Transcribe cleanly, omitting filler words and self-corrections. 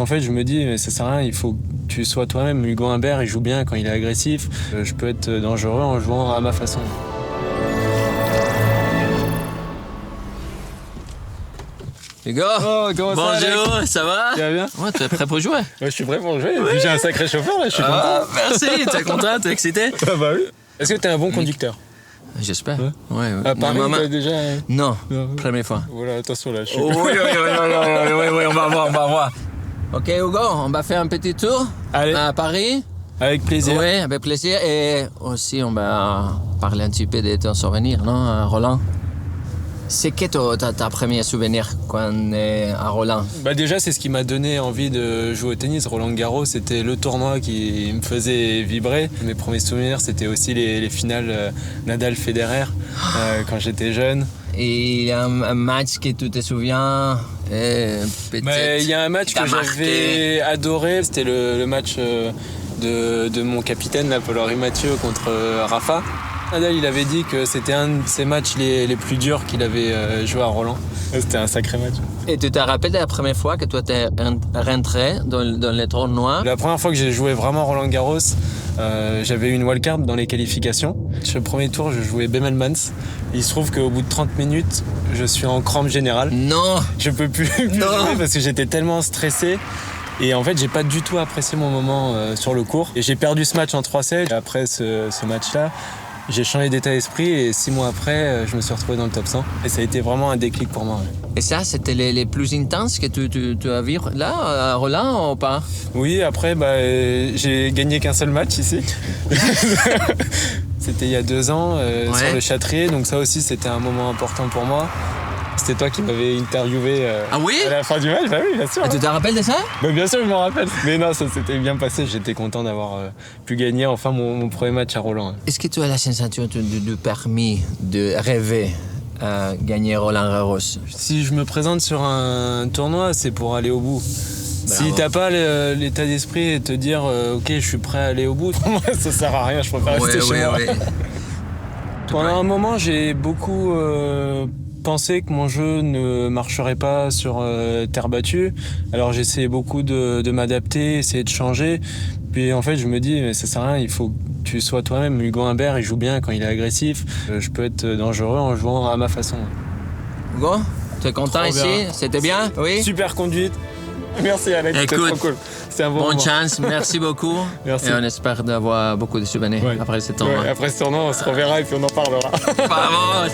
en fait, je me dis, mais ça sert à rien, il faut que tu sois toi-même. Hugo Humbert, il joue bien quand il est agressif. Je peux être dangereux en jouant à ma façon. Hugo, comment bonjour, ça va? Ça va bien? Ouais, tu es prêt pour jouer? Ouais, je suis prêt pour jouer. Oui. J'ai un sacré chauffeur là, je suis content. Merci, t'es content, t'es excité? Ah bah oui. Est-ce que t'es un bon conducteur? J'espère. Ouais. Ouais. À Paris, t'as déjà... Non, première fois. Voilà, attention là, je suis... Oui, on va voir. Ok Hugo, on va faire un petit tour. Allez. À Paris. Avec plaisir. Oui, avec plaisir. Et aussi, on va parler un petit peu de ton souvenir, non, Roland? C'est quoi ta premier souvenir quand on est à Roland? Bah déjà, c'est ce qui m'a donné envie de jouer au tennis. Roland Garros, c'était le tournoi qui me faisait vibrer. Mes premiers souvenirs, c'était aussi les finales Nadal-Federer quand j'étais jeune. Et il y a un match que tu te souviens? Il y a un match que j'avais adoré. C'était le match de mon capitaine, Paul-Henri Mathieu, contre Rafa. Nadal, il avait dit que c'était un de ses matchs les plus durs qu'il avait joué à Roland. C'était un sacré match. Et tu te rappelles de la première fois que toi t'es rentré dans le tournoi? La première fois que j'ai joué vraiment Roland Garros, j'avais eu une wildcard dans les qualifications. Sur le premier tour, je jouais Bemelmans. Il se trouve qu'au bout de 30 minutes, je suis en crampe générale. Non! Je peux plus jouer parce que j'étais tellement stressé. Et en fait, j'ai pas du tout apprécié mon moment sur le court. Et j'ai perdu ce match en 3-7. Après ce match-là, j'ai changé d'état d'esprit et 6 mois après, je me suis retrouvé dans le top 100. Et ça a été vraiment un déclic pour moi. Ouais. Et ça, c'était les plus intenses que tu as vécu là, à Roland, ou pas? Oui, après, j'ai gagné qu'un seul match ici. C'était il y a 2 ans, sur le Châtrier. Donc ça aussi, c'était un moment important pour moi. C'était toi qui m'avais interviewé ah oui à la fin du match. Bah oui, bien sûr. Et tu te rappelles de ça? Bah bien sûr, je m'en rappelle. Mais non, ça s'était bien passé. J'étais content d'avoir pu gagner enfin mon premier match à Roland. Est-ce que tu as la sensation de permis de rêver à gagner Roland Garros? Si je me présente sur un tournoi, c'est pour aller au bout. Bravo. Si t'as pas l'état d'esprit et te dire ok, je suis prêt à aller au bout, moi ça sert à rien. Je préfère rester chez moi. Pendant un moment, j'ai beaucoup pensé que mon jeu ne marcherait pas sur terre battue. Alors j'essayais beaucoup de m'adapter, essayer de changer. Puis en fait, je me dis, mais ça sert à rien, il faut que tu sois toi-même. Hugo Humbert, il joue bien quand il est agressif. Je peux être dangereux en jouant à ma façon. Hugo, tu es content ici? C'était bien? Oui. Super conduite. Merci Alex, c'était trop cool. C'était un bon moment. Chance, merci beaucoup. Merci. Et on espère d'avoir beaucoup de souvenirs après ce tournoi. Après ce tournoi, on se reverra et puis on en parlera. Vamos!